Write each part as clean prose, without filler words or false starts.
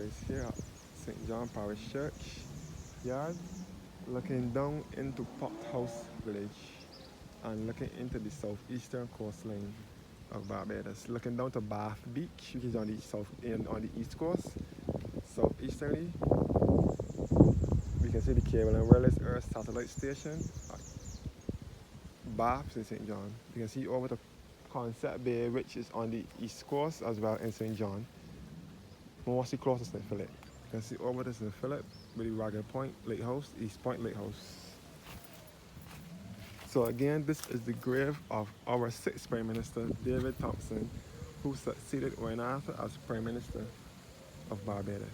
is here at St. John Parish Church yard, looking down into Pot House Village and looking into the southeastern coastline of Barbados, looking down to Bath Beach, which is on the south end on the east coast. Southeasterly, we can see the Cable and Wireless Earth satellite station at Bath in St. John. You can see over the Concept Bay, which is on the east coast as well in St. John. Mostly close to St. Philip. You can see over to St. Philip with the Ragged Point Lighthouse, East Point Lighthouse. So again, this is the grave of our sixth Prime Minister, David Thompson, who succeeded Owen Arthur as Prime Minister of Barbados.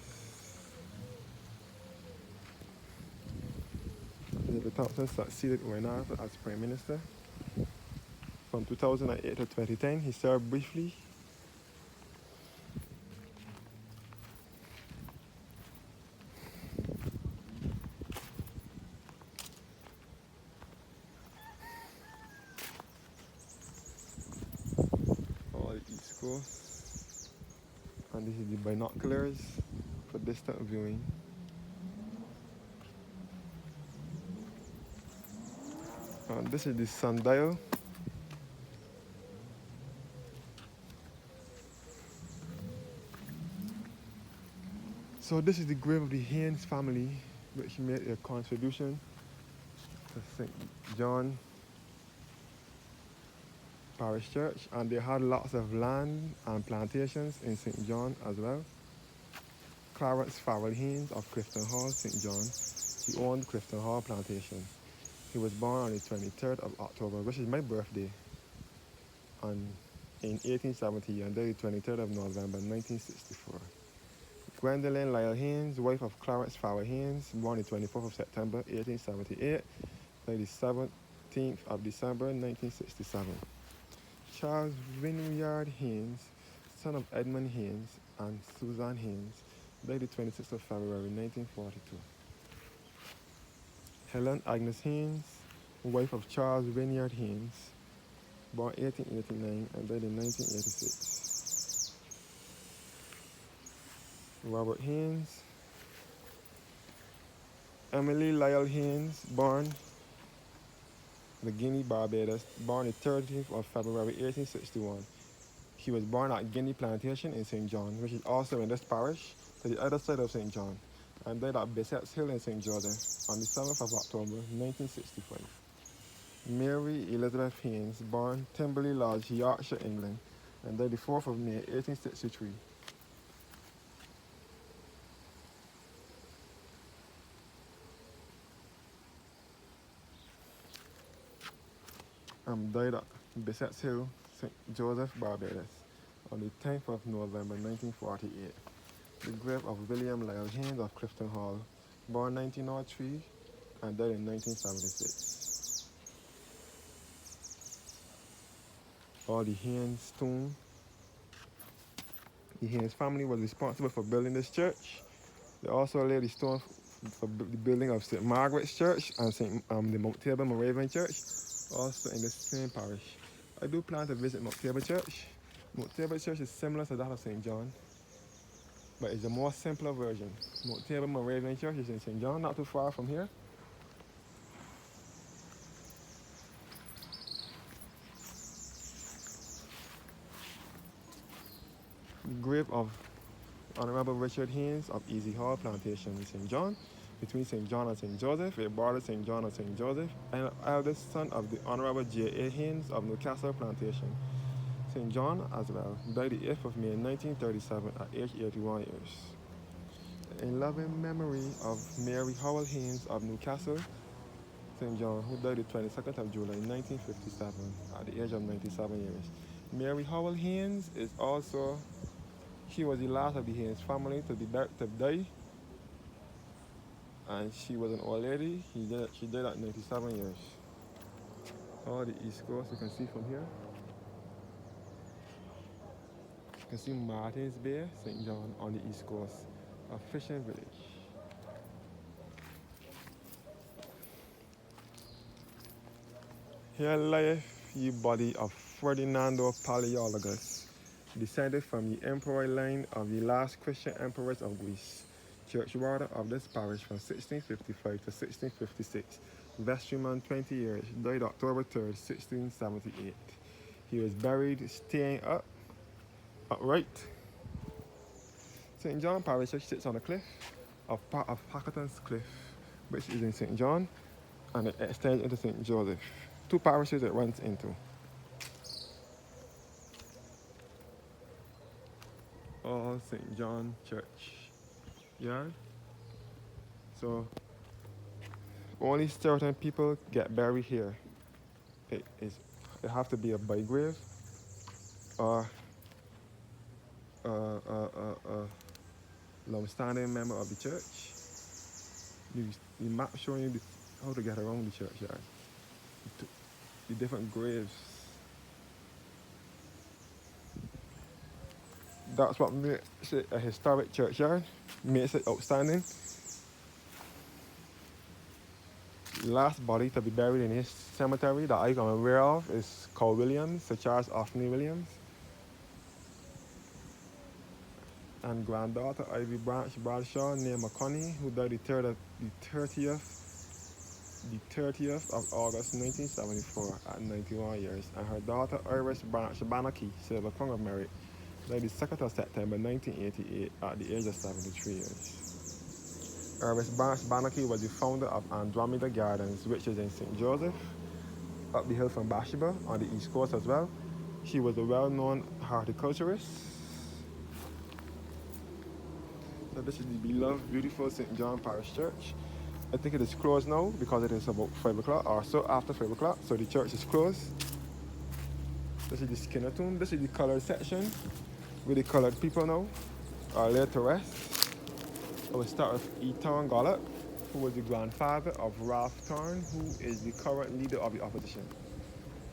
David Thompson succeeded Owen Arthur as Prime Minister. From 2008 to 2010, he served briefly. All the East Coast. And this is the binoculars for distant viewing. And this is the sundial. So this is the grave of the Haynes family, which made a contribution to St. John Parish Church, and they had lots of land and plantations in St. John as well. Clarence Farrell Haynes of Clifton Hall, St. John, he owned Clifton Hall Plantation. He was born on the 23rd of October, which is my birthday, in 1870, and died the 23rd of November, 1964. Gwendolyn Lyle Haynes, wife of Clarence Farrell Haynes, born the 24th of September, 1878, died the 17th of December, 1967. Charles Vineyard Haynes, son of Edmund Haynes and Susan Haynes, died the 26th of February, 1942. Helen Agnes Haynes, wife of Charles Vineyard Haynes, born 1889 and died in 1986. Robert Haynes, Emily Lyle Haynes, born the Guinea, Barbados, born the 13th of February 1861. He was born at Guinea Plantation in St. John, which is also in this parish, to the other side of St. John, and died at Bissett's Hill in St. Joseph on the 7th of October 1965. Mary Elizabeth Haynes, born Timberley Lodge, Yorkshire, England, and died the 4th of May 1863. Died at Bissett's Hill, St. Joseph, Barbados, on the 10th of November 1948. The grave of William Lyle Haynes of Clifton Hall, born 1903 and died in 1976. All the Haynes tomb. The Haynes family was responsible for building this church. They also laid the stone for the building of St. Margaret's Church and the Mount Table Moravian Church, also in the same parish. I do plan to visit Mount Table Church. Mount Table Church is similar to that of St. John, but it's a more simpler version. Mount Table Moravian Church is in St. John, not too far from here. The grave of Honorable Richard Haynes of Easy Hall Plantation in St. John, between St. John and St. Joseph. It borders St. John and St. Joseph, and eldest son of the Honorable J.A. Haynes of Newcastle Plantation, St. John as well, died the 8th of May 1937 at age 81 years. In loving memory of Mary Howell Haynes of Newcastle, St. John, who died the 22nd of July 1957 at the age of 97 years. Mary Howell Haynes is also, she was the last of the Haynes family to die, and she was an old lady. She died at 97 years. All the East Coast you can see from here. You can see Martins Bay, St. John on the East Coast, a fishing village. Here lieth ye body of Ferdinando Paleologus, descended from the emperor line of the last Christian emperors of Greece. Church warden of this parish from 1655 to 1656. Vestryman 20 years, died October 3rd, 1678. He was buried staying upright. St. John Parish Church sits on a cliff of Packerton's Cliff, which is in St. John, and it extends into St. Joseph. Two parishes it runs into. All St. John Church. Yeah? So, only certain people get buried here. It have to be a by grave or a long-standing member of the church. The map showing you how to get around the churchyard. The different graves. That's what makes it a historic churchyard, makes it outstanding. The last body to be buried in this cemetery that I'm aware of is Cole Williams, Sir Charles Anthony Williams, and granddaughter Ivy Branch Bradshaw, near McConney, who died the 30th of August 1974 at 91 years, and her daughter Iris Branch Banaki, Silver Crown of Merit, died the 2nd of September 1988 at the age of 73 years. Iris Branch Banaki was the founder of Andromeda Gardens, which is in St. Joseph, up the hill from Bathsheba, on the East Coast as well. She was a well-known horticulturist. So this is the beloved, beautiful St. John Parish Church. I think it is closed now because it is about 5 o'clock or so after 5 o'clock, so the church is closed. This is the Skinner tomb. This is the colored section with the colored people now are laid to rest. I will start with E. Thorne Gollop, who was the grandfather of Ralph Thorne, who is the current leader of the opposition.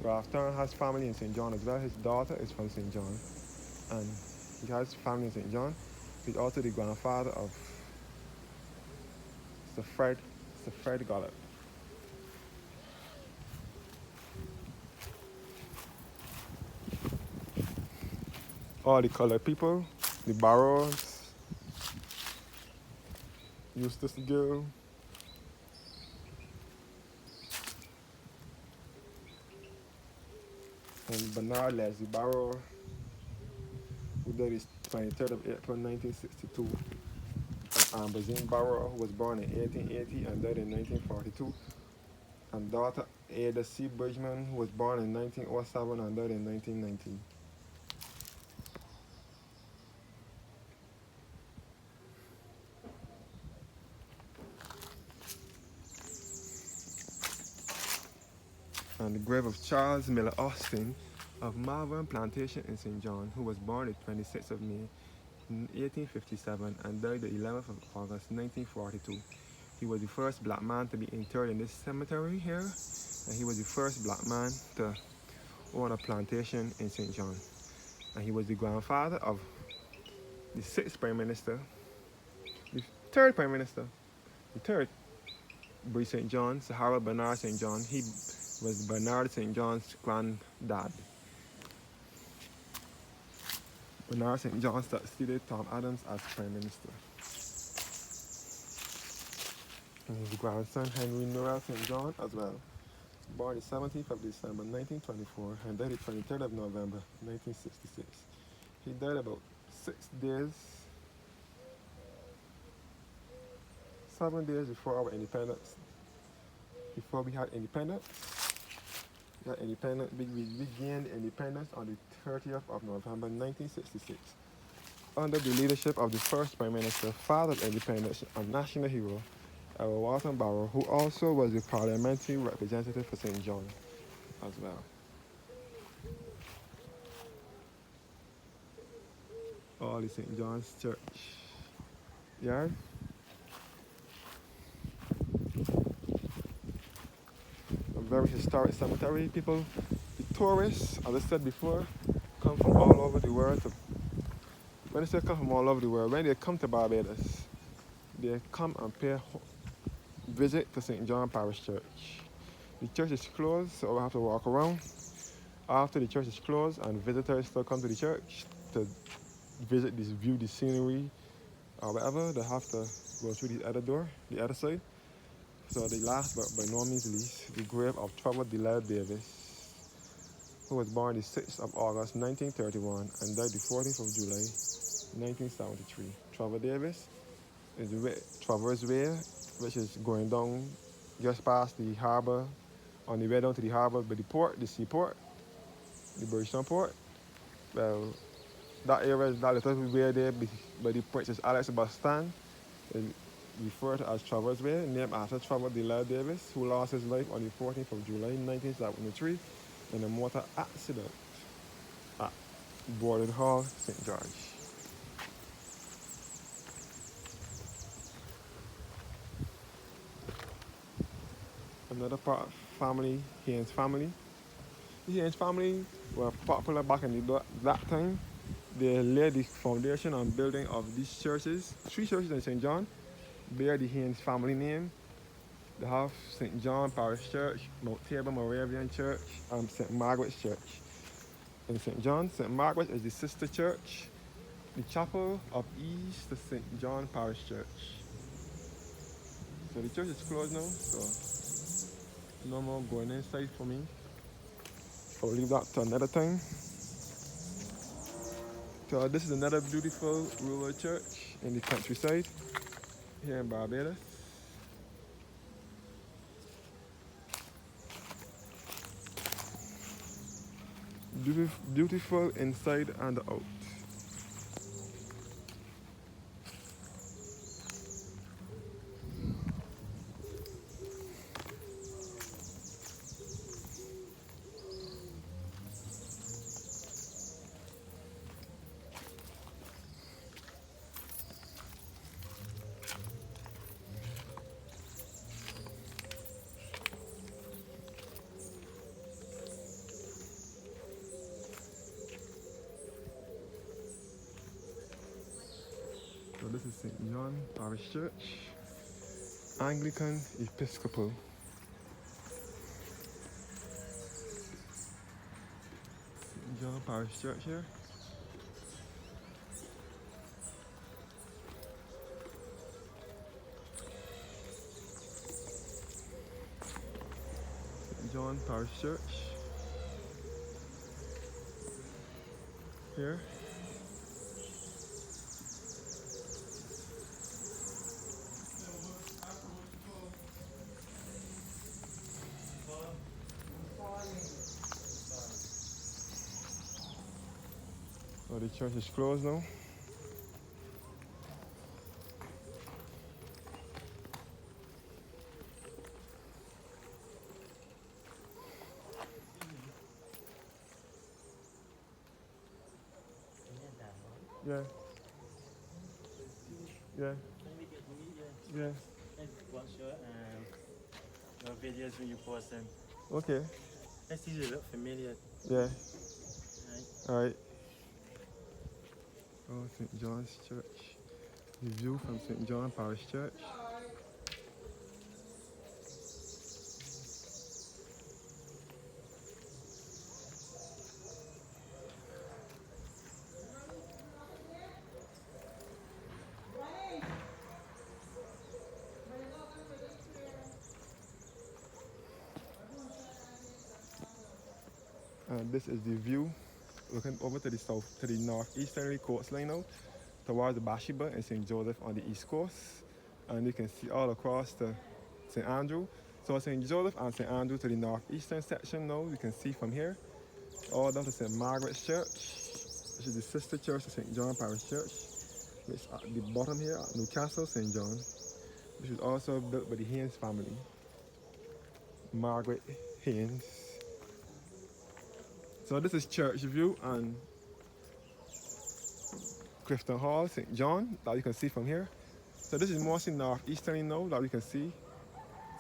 Ralph Thorne has family in St. John as well. His daughter is from St. John, and he has family in St. John. He's also the grandfather of Sir Fred Gollop. All the colored people, the Barrows, Eustace Gill, and Bernard Leslie Barrow, who died the 23rd of April 1962. And Ambrosia Barrow, who was born in 1880 and died in 1942. And daughter Ada C. Bridgman, who was born in 1907 and died in 1919. And the grave of Charles Miller Austin of Malvern Plantation in St. John, who was born the 26th of May 1857 and died the 11th of August 1942. He was the first black man to be interred in this cemetery here, and he was the first black man to own a plantation in St. John. And he was the grandfather of the 6th Prime Minister, the 3rd Prime Minister, the 3rd, Brie St. John, Sir Harold Bernard St. John. He was Bernard St. John's granddad. Bernard St. John succeeded Tom Adams as Prime Minister. And his grandson Henry Noel St. John as well, born the 17th of December 1924 and died the 23rd of November 1966. He died about 7 days before our independence. Before we had independence, we gained independence on the 30th of November 1966 under the leadership of the first Prime Minister, father of independence and national hero, Edward Walton Barrow, who also was the parliamentary representative for St. John as well. All the St. John's Church yard. A very historic cemetery. People, the tourists, as I said before, come from all over the world. When I say come from all over the world, when they come to Barbados, they come and pay visit to St. John Parish Church. The church is closed, so we have to walk around. After the church is closed and visitors still come to the church to visit this, view the scenery or whatever, they have to go through the other door, the other side. So the last but by no means least, the grave of Trevor Delisle Davis, who was born the 6th of August 1931 and died the 14th of July 1973. Trevor Davis is the Traverse Way, which is going down just past the harbour, on the way down to the harbour by the port, the seaport, the Bridgetown port. Well, that area, that little way there by the Princess Alex bus stand, is referred to as Traverse Way, named after Trevor Delisle Davis, who lost his life on the 14th of July 1973 in a motor accident at Borden Hall, St. George. Another part of family, Haynes family. The Haynes family were popular back in that time. They laid the foundation and building of these churches. 3 churches in St. John bear the Haynes family name. They have St. John Parish Church, Mount Tabor Moravian Church, and St. Margaret's Church. In St. John, St. Margaret is the sister church, the chapel of East to St. John Parish Church. So the church is closed now, so no more going inside for me. I'll leave that to another time. So this is another beautiful rural church in the countryside here in Barbados. Beautiful inside and out. So this is St. John Parish Church, Anglican Episcopal. St. John Parish Church here. St. John Parish Church here. So the church is closed now. Yeah. Yeah. Yeah. Watch your videos when you post them. Okay. Let's see, look familiar. Yeah. Right? Alright. Oh, St. John's Church. The view from St. John Parish Church. And this is the view looking over to the south, to the northeasterly coastline now, towards the Bathsheba and St. Joseph on the east coast. And you can see all across to St. Andrew. So St. Joseph and St. Andrew to the northeastern section now, you can see from here, all down to St. Margaret's Church, which is the sister church of St. John Parish Church, which is at the bottom here at Newcastle, St. John, which was also built by the Haynes family, Margaret Haynes. So this is church view and Clifton Hall, St. John, that you can see from here. So this is mostly northeasterly now that we can see.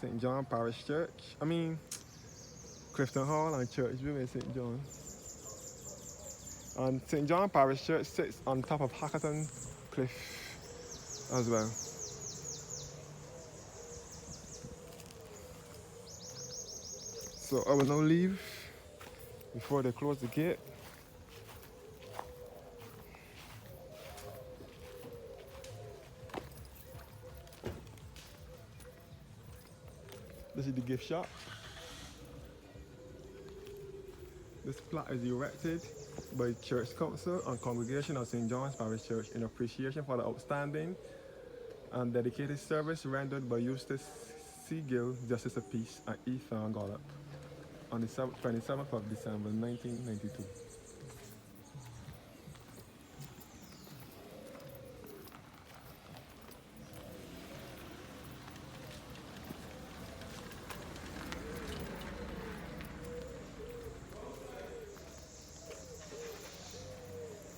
St. John Parish Church. Clifton Hall and church view in St. John. And St. John Parish Church sits on top of Hackerton Cliff as well. So I will now leave before they close the gate. This is the gift shop. This plaque is erected by Church Council and Congregation of St. John's Parish Church in appreciation for the outstanding and dedicated service rendered by Eustace C. Gill, Justice of Peace, and Ethan Gollop on the 27th of December 1992.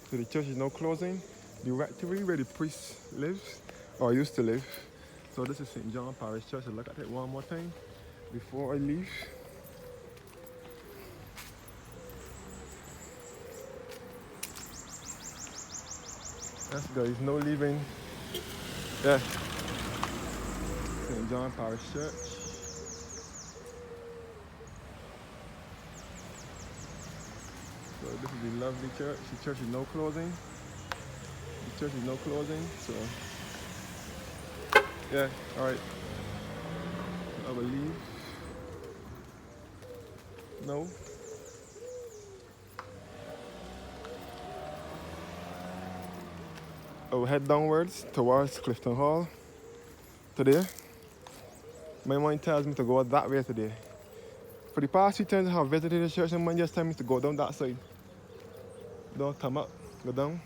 So the church is now closing. The rectory where the priest lives, or used to live. So this is St. John Parish Church. I'll look at it one more time before I leave. Yes, there is no leaving. Yeah. St. John Parish Church. So this is the lovely church. The church is now closing. The church is now closing. So yeah, alright. I will leave. No. I will head downwards towards Clifton Hall today. My mind tells me to go that way today. For the past few times I have visited the church, my mind just tells me to go down that side. Don't come up, go down.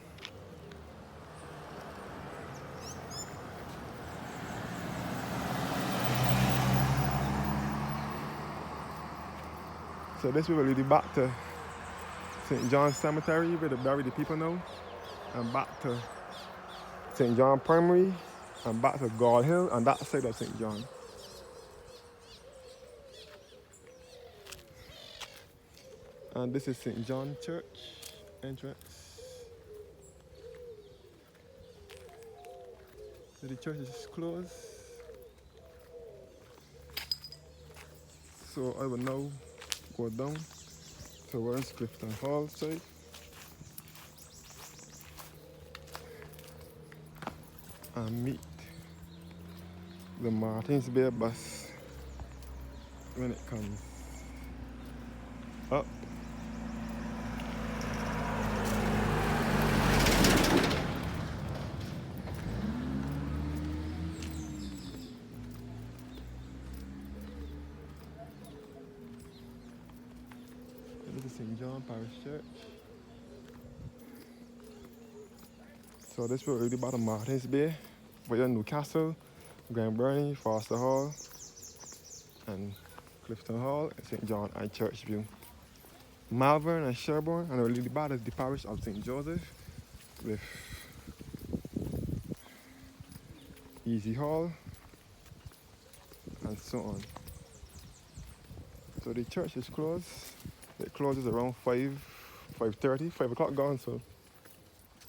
So this will lead you back to St. John's Cemetery where they bury the people now, and back to St. John Primary, and back to God Hill and that side of St. John. And this is St. John Church entrance. So the church is closed. So I will now go down towards Clifton Hall side. And meet the Martins Bay bus when it comes up. This is St. John Parish Church. So this will really about the Martins Bay, but you're Newcastle, Grand Burnie, Foster Hall, and Clifton Hall, and St. John and Churchview. Malvern and Sherborne, and really bad is the parish of St. Joseph with Easy Hall and so on. So the church is closed. It closes around 5:30, 5 o'clock gone, so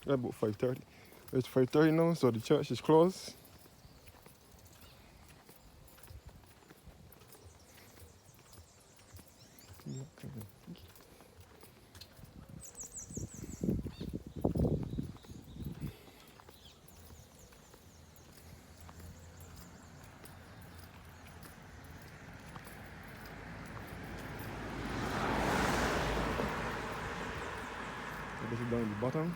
about 5:30. It's 5:30 now, so the church is closed. This is down at the bottom.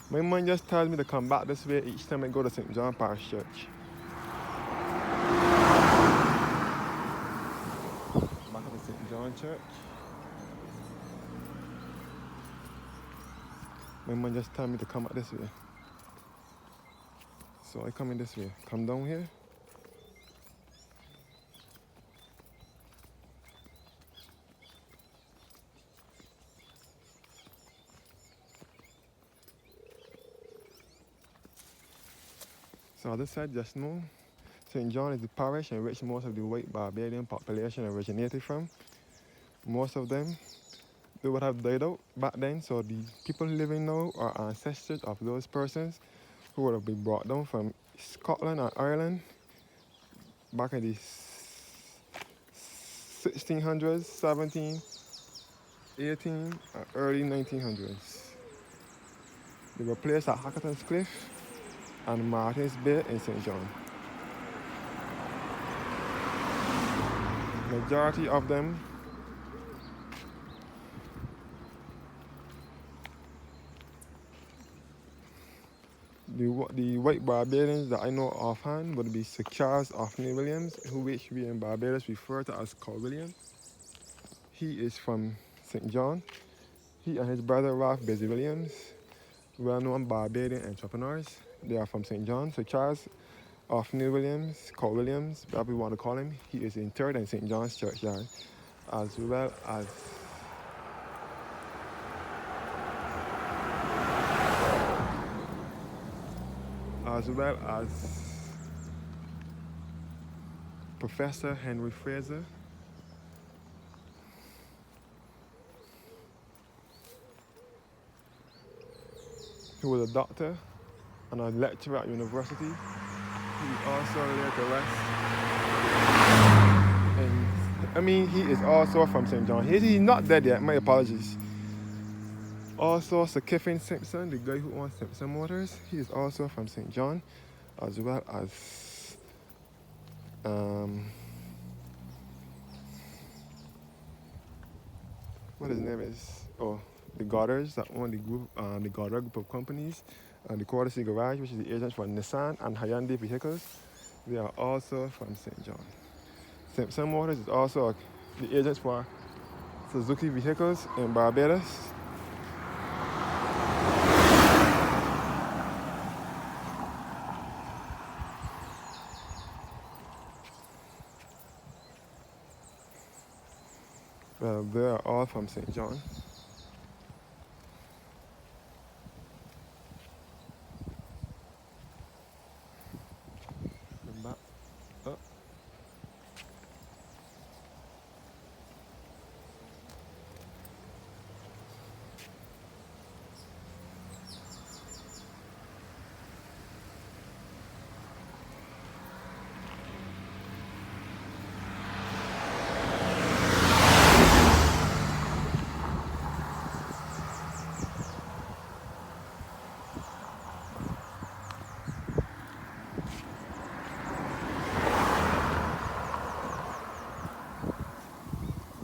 My mind just tells me to come back this way each time I go to St. John Parish Church. Back to St. John Church. My mind just tells me to come back this way. So I come in this way. Come down here. So as I said just now, St. John is the parish in which most of the white Barbadian population originated from. Most of them, they would have died out back then, so the people living now are ancestors of those persons who would have been brought down from Scotland and Ireland back in the 1600s, 17, 18, and early 1900s. They were placed at Hackerton's Cliff and Martin's Bay in St. John. Majority of them the white Barbadians that I know offhand would be Sir Charles Anthony Williams, who which we in Barbados refer to as Col William. He is from St. John. He and his brother Ralph Busy Williams, well-known Barbadian entrepreneurs. They are from St. John. Sir Charles Anthony Williams, Col Williams, whatever we want to call him, he is interred in St. John's churchyard, as well as Professor Henry Fraser, who was a doctor and a lecturer at university. He also laid to rest. And he is also from St. John. He's not dead yet, my apologies. Also, Sir Kiffin Simpson, the guy who owns Simpson Motors, he is also from St. John, as well as what his name is? Oh, the Goddards that own the group, the Goddard group of companies, and the Courtesy Garage, which is the agent for Nissan and Hyundai vehicles. They are also from St. John. Simpson Motors is also the agent for Suzuki vehicles in Barbados. Well, they are all from St. John. And back up.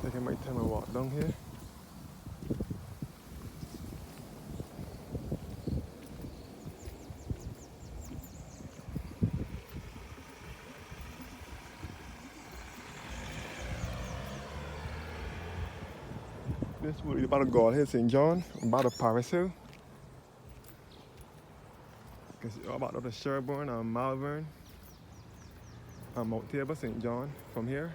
Taking my time to walk down here. This is about to go out here, St. John, about the Parish Hill. You can see all about up to Sherborne and Malvern and Mount Tabor, St. John from here.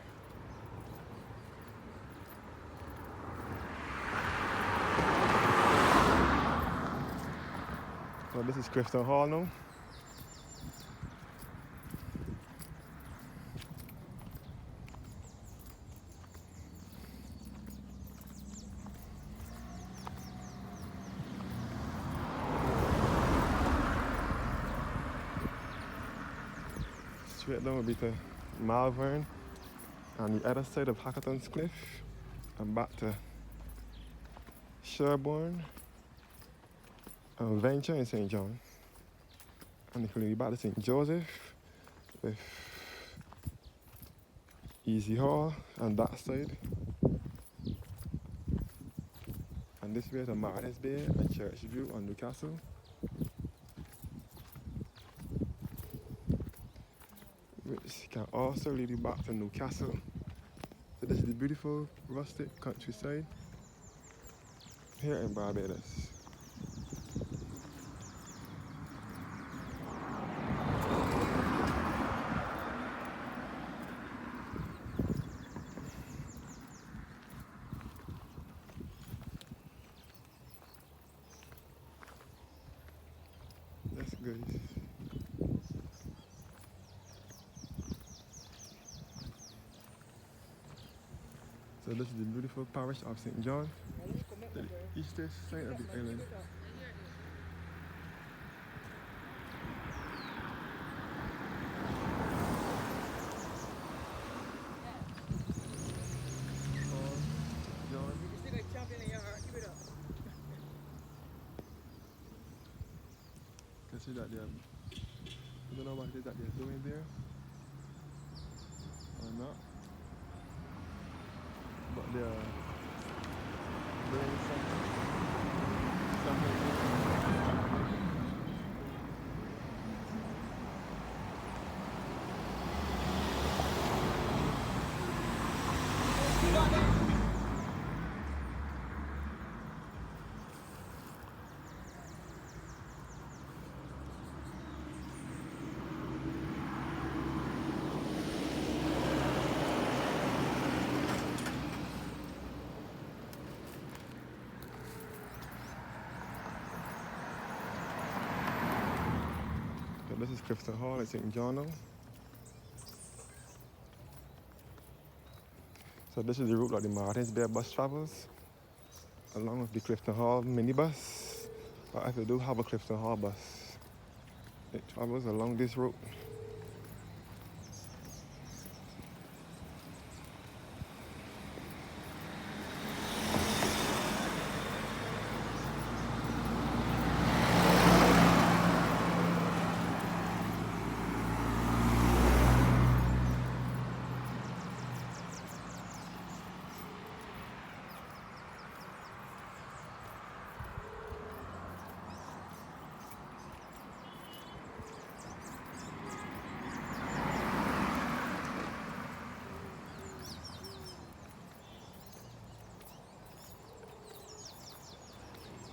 So this is Clifton Hall now. Straight down will be to Malvern on the other side of Hackerton's Cliff and back to Sherborne and Venture in St. John. And it will be back to St. Joseph with Easy Hall on that side. And this way to Martin's Bay and Church View on Newcastle. Which can also lead you back to Newcastle. So this is the beautiful rustic countryside here in Barbados. That's good. So this is the beautiful parish of St. John, the eastern side of the island. John. Can see that I don't know what it is that they're doing there or not, but they're doing something. So this is Clifton Hall at St. John now. So this is the route that the Martins Bay bus travels, along with the Clifton Hall minibus. But if you do have a Clifton Hall bus, it travels along this route.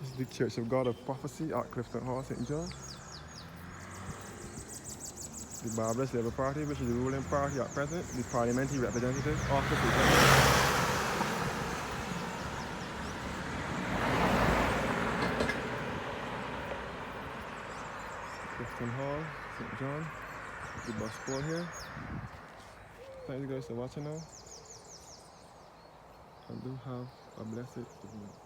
This is the Church of God of Prophecy at Clifton Hall, St. John. The Barbados Labour Party, which is the ruling party at present, the parliamentary representative office is Clifton Hall, St. John, the bus pole here. Thank you guys for watching now. And do have a blessed evening.